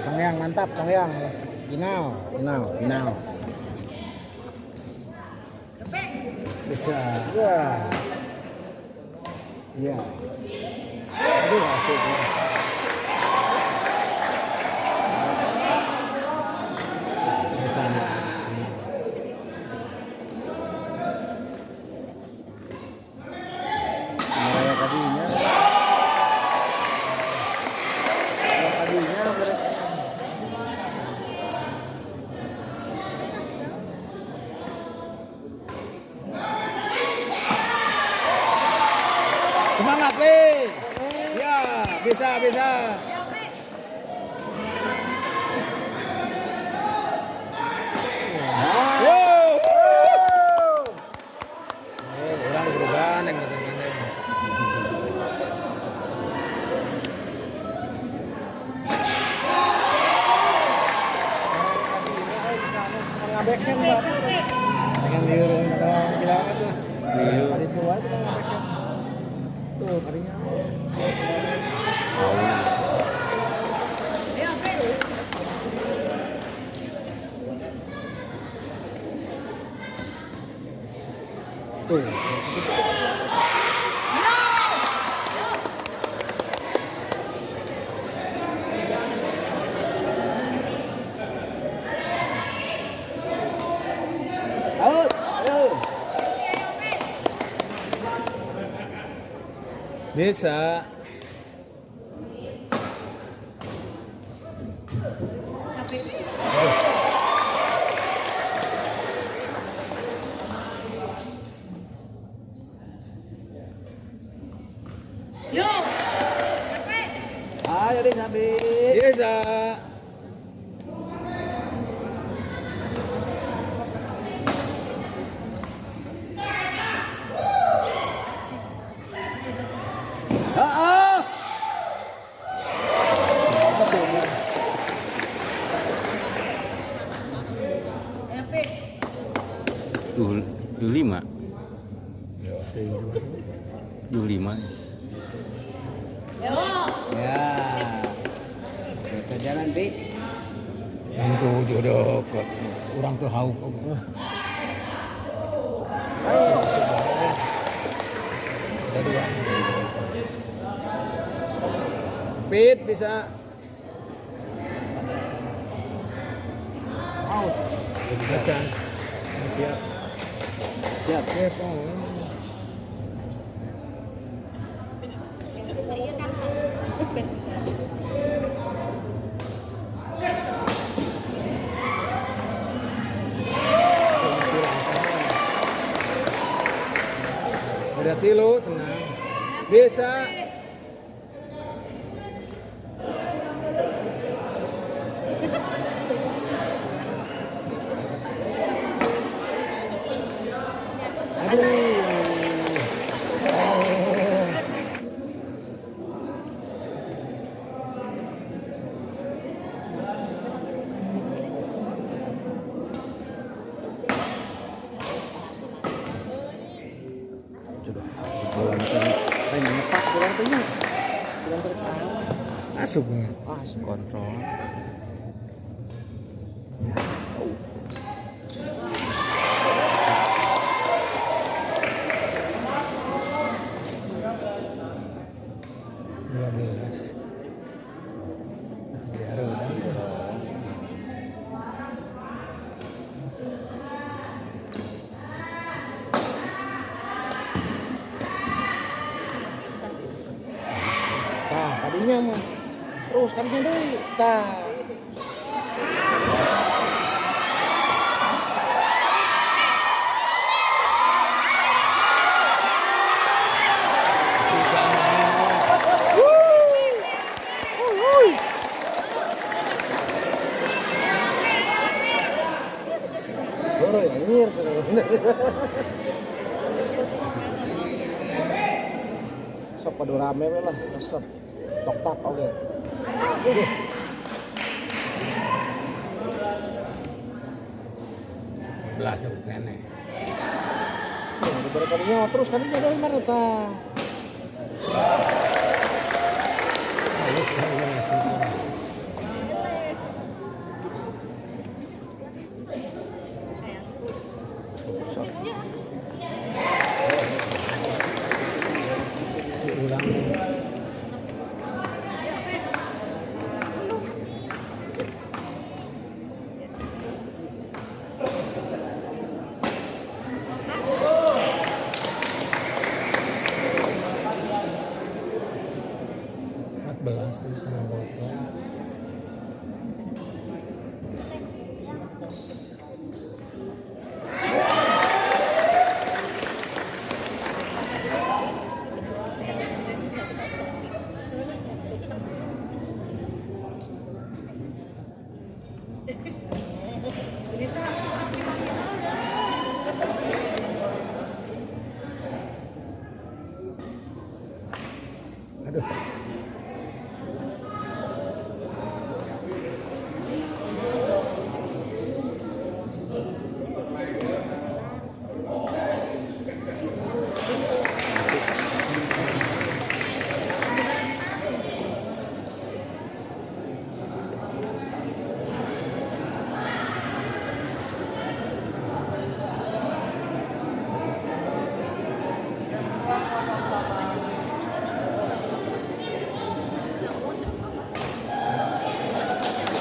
Congeyang, mantap, Congeyang. Final. Bisa. Ya. Aduh, asik. Di sana. Mereka tadinya semangat, Pi. Ya, bisa. Orang berubah neng. Ngabeknya Mbak. Dengan liurung kalau bilang aja. Kali tua itu ngabeknya. Tuh, kalinya. Tuh. Bisa. Yo. Ayo deh, Sabi. Bisa. Lima. 25. Ya. Kita jalan, Pi. Yang 7 dok. Orang tuh hauk. Ayo. Kita dua. Pit bisa. Out. Baca. Siap. Siap. Berarti lo tenang. Bisa. Asup kontrol. Tadinya mah terus kalinya dulu. Sok padu rame we lah, resep. Tok tak oke. Belas kene. Beberapa kalinya terus kan ini dari mana ta? Halus kan masih. Ulang. Belas tengah botol. Aduh.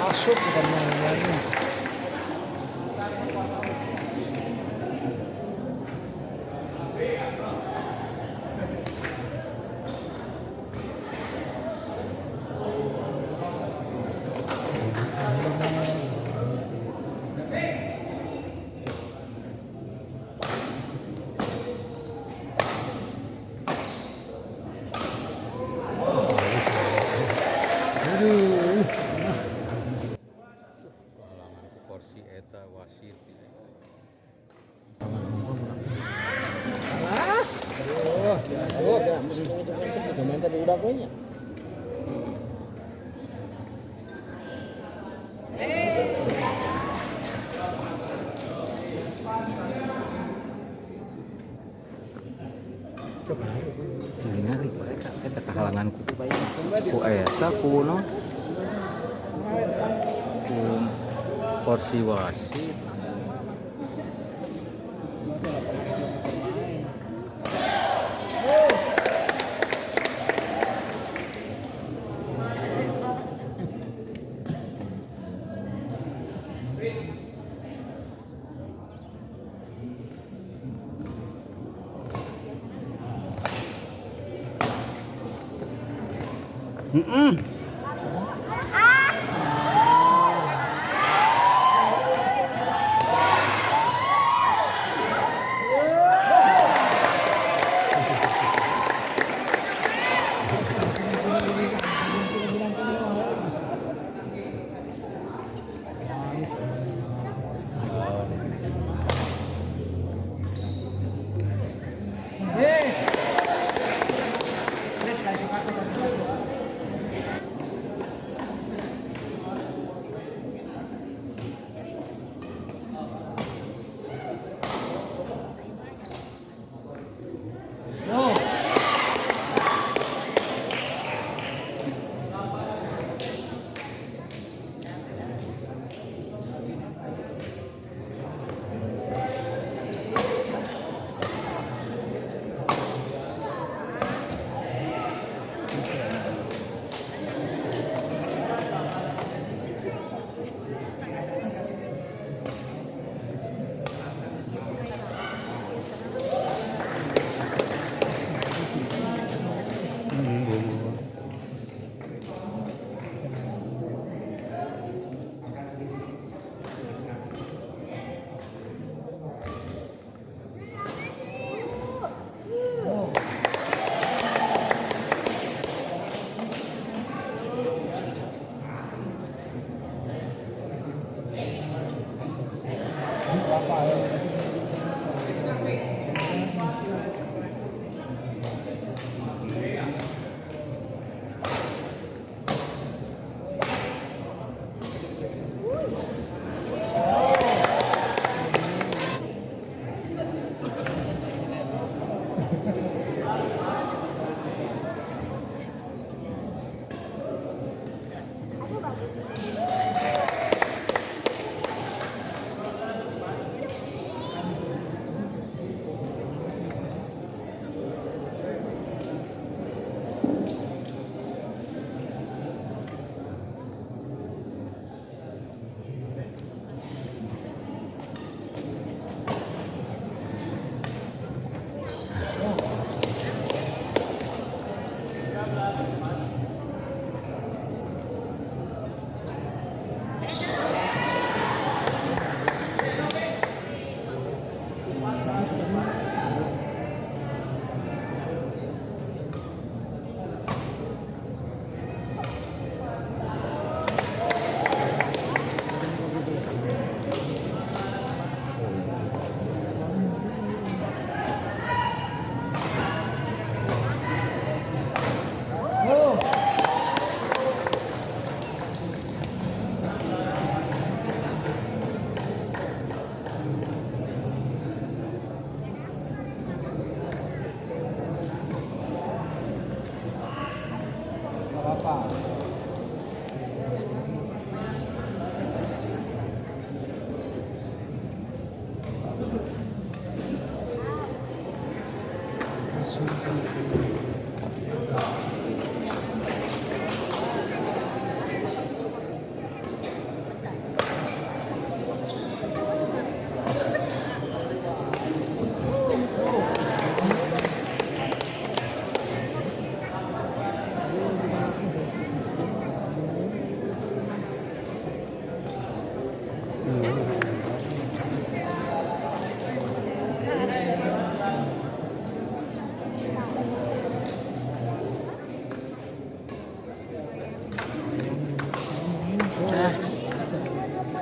Masuk bukan mainannya. Aduh. Halangan ku porsi eta wasit. Oh, ya, mesti itu kan main tadi udah banyak. Coba. Cilingali eta kahalangan ku eta kuno. Ku porsi wasit.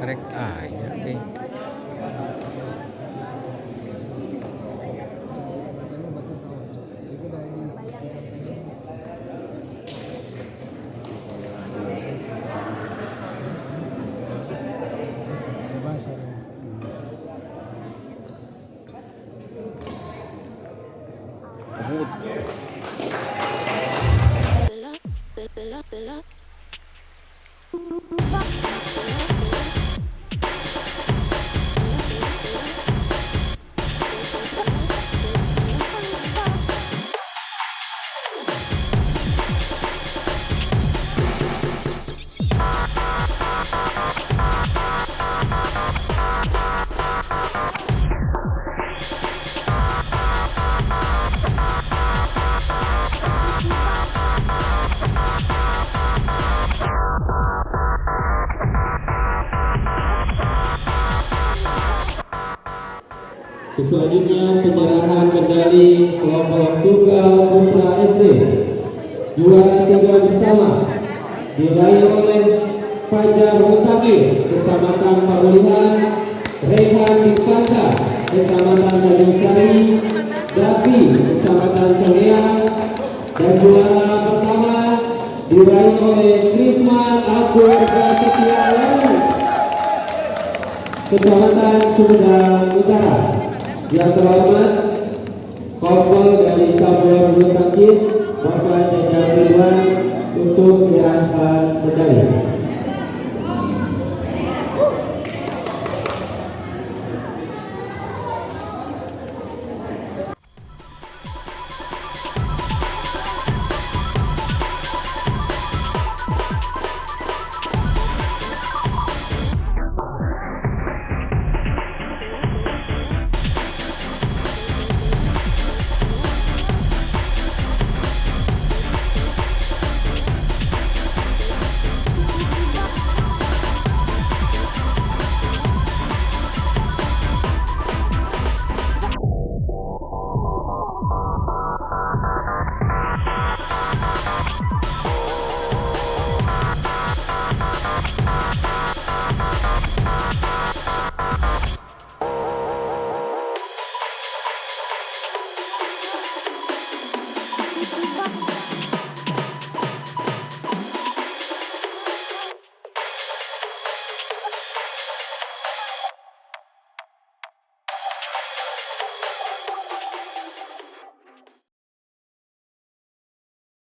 Karek aja deh. Selanjutnya penyerahan medali kelompok tunggal putra SD juara 3 bersama diraih oleh Fajar Mutaki Kecamatan Pamulihan, Rehan Dikanda Kecamatan Tanjung Sari, Dapi Kecamatan Soreang, dan juara pertama diraih oleh Krisman Akur Prasetya Kecamatan Sumedang Utara. Yang terhormat Kompol dari cabur bulu tangkis Bapak Jajang Ridwan untuk menyerahkan medali.